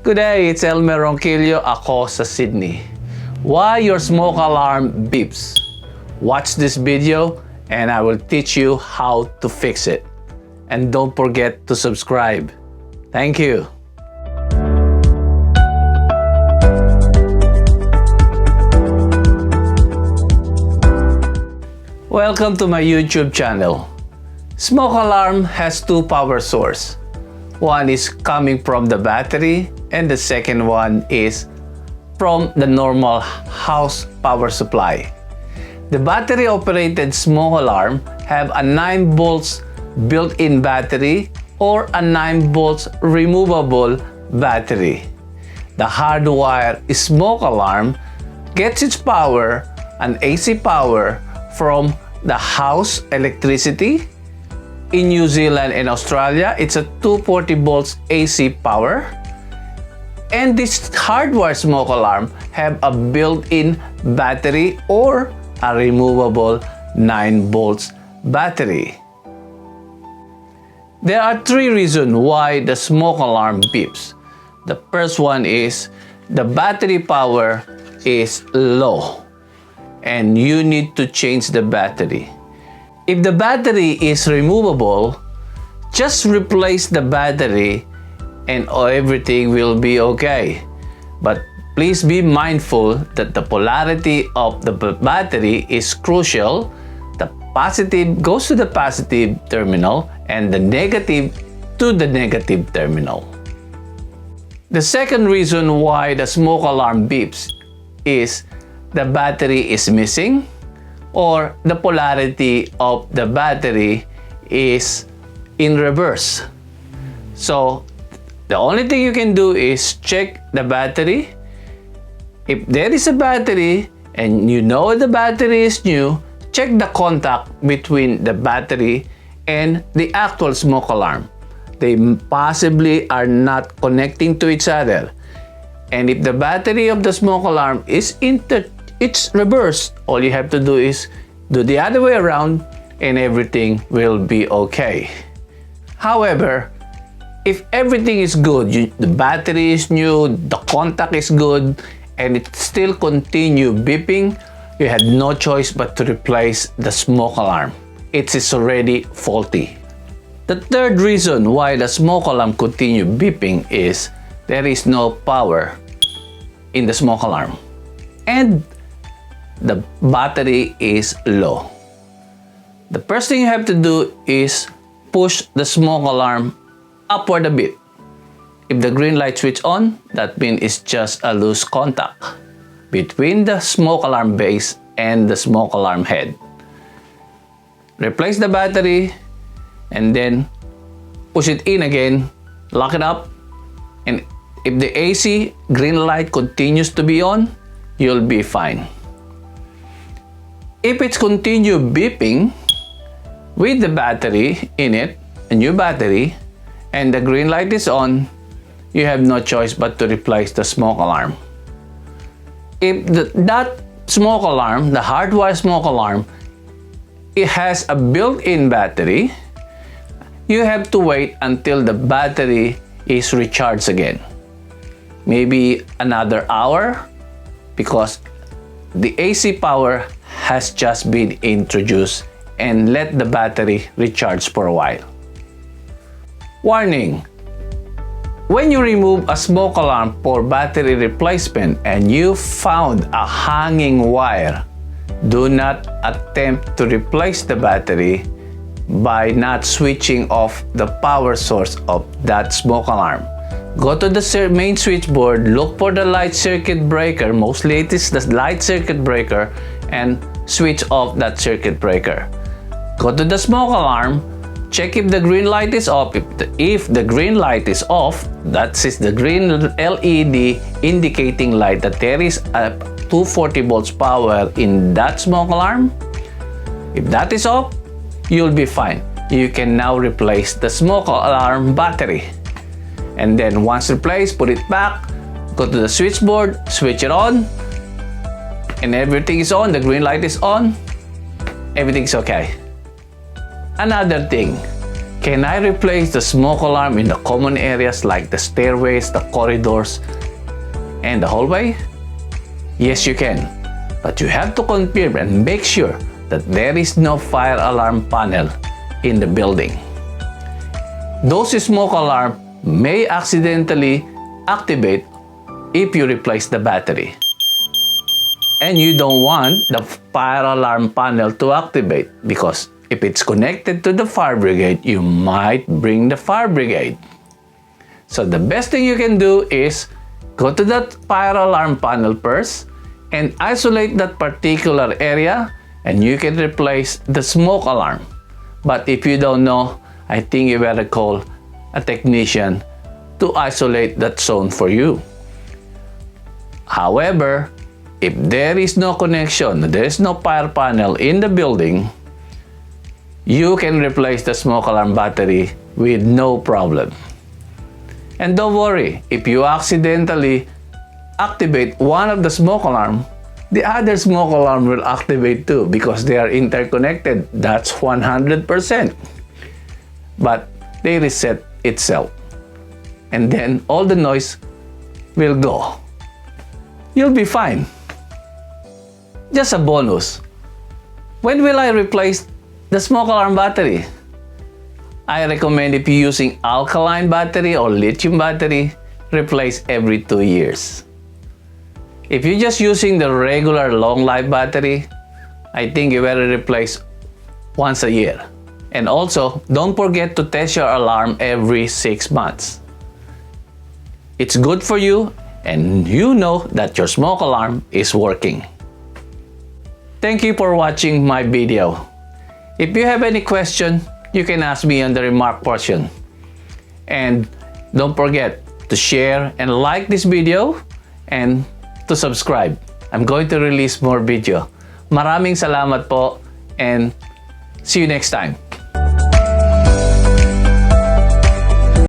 Good day, it's Elmer Ronquillo, ako sa Sydney. Why your smoke alarm beeps? Watch this video and I will teach you how to fix it. And don't forget to subscribe. Thank you. Welcome to my YouTube channel. Smoke alarm has two power sources. One is coming from the battery and the second one is from the normal house power supply. The battery operated smoke alarm have a 9 volts built-in battery or a 9 volts removable battery. The hardwire smoke alarm gets its power and AC power from the house electricity. In New Zealand and Australia, it's a 240 volts AC power. And this hardwire smoke alarm have a built-in battery or a removable 9 volts battery. There are three reasons why the smoke alarm beeps. The first one is the battery power is low and you need to change the battery. If the battery is removable, just replace the battery and everything will be okay. But please be mindful that the polarity of the battery is crucial. The positive goes to the positive terminal and the negative to the negative terminal. The second reason why the smoke alarm beeps is the battery is missing or the polarity of the battery is in reverse. So the only thing you can do is check the battery. If there is a battery and you know the battery is new, check the contact between the battery and the actual smoke alarm. They possibly are not connecting to each other. And if the battery of the smoke alarm is it's reversed, all you have to do is do the other way around and everything will be okay. However, if everything is good, the battery is new, the contact is good, and it still continue beeping, you had no choice but to replace the smoke alarm. It is already faulty. The third reason why the smoke alarm continue beeping is there is no power in the smoke alarm. And the battery is low. The first thing you have to do is push the smoke alarm upward a bit. If the green light switch on, that means it's just a loose contact between the smoke alarm base and the smoke alarm head. Replace the battery and then push it in again, lock it up, and if the AC green light continues to be on, you'll be fine. If it's continue beeping with the battery in it, a new battery, and the green light is on, you have no choice but to replace the smoke alarm. If that smoke alarm, the hardwire smoke alarm, it has a built-in battery, you have to wait until the battery is recharged again. Maybe another hour because the AC power has just been introduced and let the battery recharge for a while. Warning! When you remove a smoke alarm for battery replacement and you found a hanging wire, do not attempt to replace the battery by not switching off the power source of that smoke alarm. Go to the main switchboard, look for the light circuit breaker, mostly it is the light circuit breaker, and switch off that circuit breaker. Go to the smoke alarm, check if the green light is off. If the green light is off, that is the green LED indicating light that there is a 240 volts power in that smoke alarm. If that is off, you'll be fine. You can now replace the smoke alarm battery. And then once replaced, put it back, go to the switchboard, switch it on, and everything is on, the green light is on, everything's okay. Another thing, Can I replace the smoke alarm in the common areas like the stairways, the corridors, and the hallway? Yes, you can. But you have to confirm and make sure that there is no fire alarm panel in the building. Those smoke alarms may accidentally activate if you replace the battery. And you don't want the fire alarm panel to activate because if it's connected to the fire brigade, you might bring the fire brigade. So the best thing you can do is go to that fire alarm panel first and isolate that particular area, and you can replace the smoke alarm. But if you don't know, I think you better call a technician to isolate that zone for you. However, if there is no connection, there is no fire panel in the building, you can replace the smoke alarm battery with no problem. And don't worry, if you accidentally activate one of the smoke alarm, the other smoke alarm will activate too because they are interconnected. That's 100%. But they reset itself. And then all the noise will go. You'll be fine. Just a bonus. When will I replace the smoke alarm battery? I recommend if you're using alkaline battery or lithium battery, replace every 2 years. If you're just using the regular long life battery, I think you better replace once a year. And also, don't forget to test your alarm every 6 months. It's good for you and you know that your smoke alarm is working. Thank you for watching my video. If you have any question, you can ask me on the remark portion. And don't forget to share and like this video and to subscribe. I'm going to release more video. Maraming salamat po and see you next time.